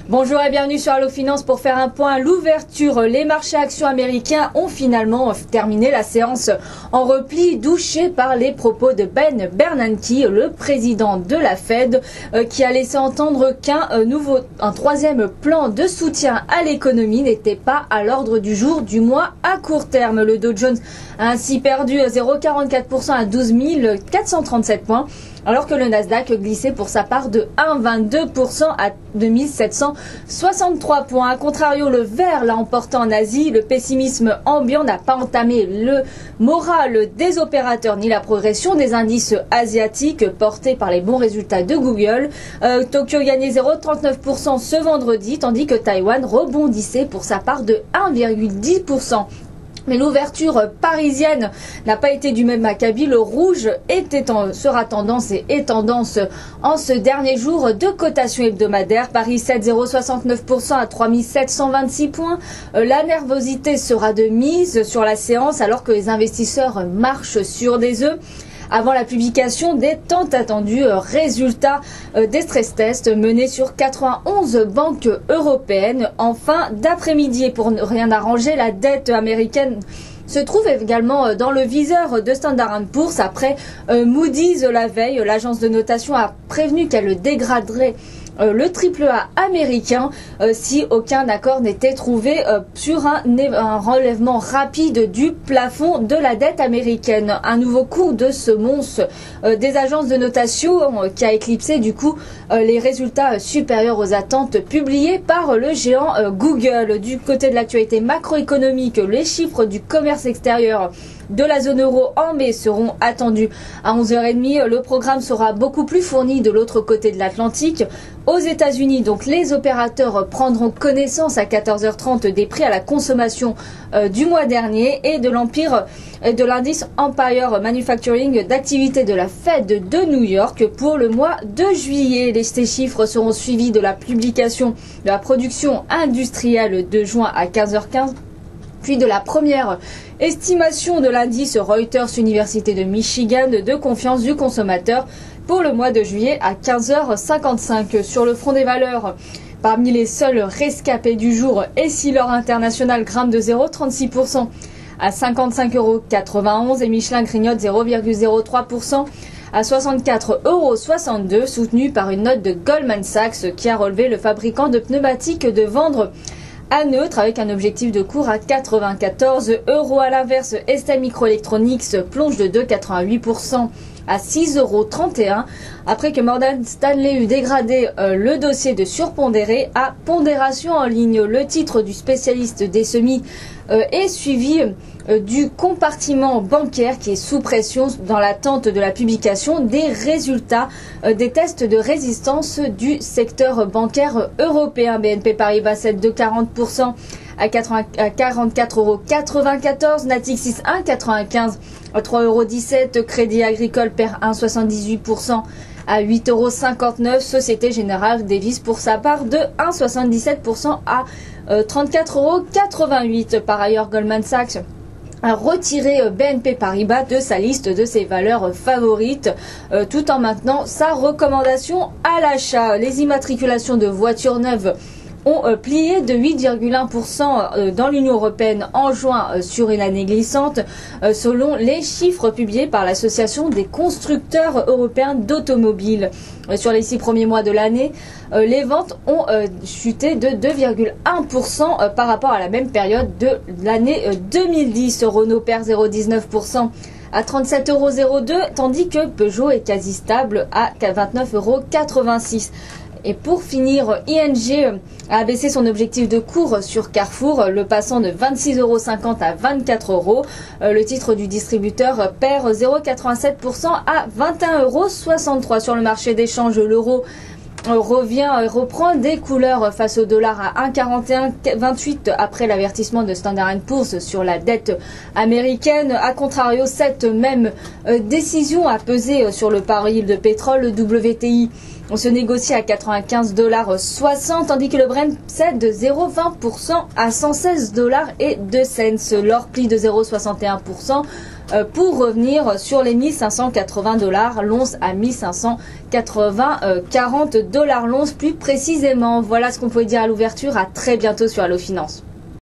Bonjour et bienvenue sur Allo Finance pour faire un point à l'ouverture. Les marchés actions américains ont finalement terminé la séance en repli, douché par les propos de Ben Bernanke, le président de la Fed, qui a laissé entendre qu'un troisième plan de soutien à l'économie n'était pas à l'ordre du jour, du moins à court terme. Le Dow Jones a ainsi perdu 0,44% à 12 437 points. Alors que le Nasdaq glissait pour sa part de 1,22% à 2763 points. A contrario, le vert l'a emporté en Asie. Le pessimisme ambiant n'a pas entamé le moral des opérateurs ni la progression des indices asiatiques portés par les bons résultats de Google. Tokyo gagnait 0,39% ce vendredi, tandis que Taïwan rebondissait pour sa part de 1,10%. Mais l'ouverture parisienne n'a pas été du même acabit. Le rouge sera tendance et est tendance en ce dernier jour de cotation hebdomadaire. Paris 7,069% à 3726 points. La nervosité sera de mise sur la séance alors que les investisseurs marchent sur des œufs avant la publication des tant attendus résultats des stress tests menés sur 91 banques européennes en fin d'après-midi. Et pour ne rien arranger, la dette américaine se trouve également dans le viseur de Standard & Poor's après Moody's la veille. L'agence de notation a prévenu qu'elle dégraderait le AAA américain si aucun accord n'était trouvé sur un relèvement rapide du plafond de la dette américaine. Un nouveau coup de semonce des agences de notation qui a éclipsé du coup les résultats supérieurs aux attentes publiés par le géant Google. Du côté de l'actualité macroéconomique, les chiffres du commerce extérieur de la zone euro en mai seront attendus à 11h30. Le programme sera beaucoup plus fourni de l'autre côté de l'Atlantique. Aux États-Unis, donc, les opérateurs prendront connaissance à 14h30 des prix à la consommation du mois dernier et de l'indice Empire Manufacturing d'activité de la Fed de New York pour le mois de juillet. Ces chiffres seront suivis de la publication de la production industrielle de juin à 15h15. Puis de la première estimation de l'indice Reuters Université de Michigan de confiance du consommateur pour le mois de juillet à 15h55. Sur le front des valeurs, parmi les seuls rescapés du jour, Essilor International grimpe de 0,36% à 55,91 € et Michelin grignote 0,03% à 64,62 €, soutenu par une note de Goldman Sachs qui a relevé le fabricant de pneumatiques de vendre à neutre avec un objectif de cours à 94 €. À l'inverse, ST Microelectronics plonge de 2,88% à 6,31 € après que Morgan Stanley eut dégradé le dossier de surpondéré à pondération en ligne. Le titre du spécialiste des semis est suivi du compartiment bancaire qui est sous pression dans l'attente de la publication des résultats des tests de résistance du secteur bancaire européen. BNP Paribas cède de 40% à 44,94 €, Natixis 1,95 à 3,17 €, Crédit Agricole perd 1,78% à 8,59 €, Société Générale dévisse pour sa part de 1,77% à 34,88 €. Par ailleurs, Goldman Sachs a retiré BNP Paribas de sa liste de ses valeurs favorites tout en maintenant sa recommandation à l'achat. Les immatriculations de voitures neuves ont plié de 8,1% dans l'Union européenne en juin sur une année glissante, selon les chiffres publiés par l'Association des constructeurs européens d'automobiles. Sur les 6 premiers mois de l'année, les ventes ont chuté de 2,1% par rapport à la même période de l'année 2010. Renault perd 0,19% à 37,02 €, tandis que Peugeot est quasi stable à 29,86 €. Et pour finir, ING a abaissé son objectif de cours sur Carrefour, le passant de 26,50 € à 24 €. Le titre du distributeur perd 0,87% à 21,63 €. Sur le marché d'échange, l'euro reprend des couleurs face au dollar à 1,4128 après l'avertissement de Standard & Poor's sur la dette américaine. A contrario, cette même décision a pesé sur le baril de pétrole. Le WTI se négocie à 95,60 $, tandis que le Brent cède de 0,20% à 116,02 $. L'or plie de 0,61% pour revenir sur les 1580 $ l'once à 1540 $ l'once plus précisément. Voilà ce qu'on pouvait dire à l'ouverture. À très bientôt sur Allo Finance.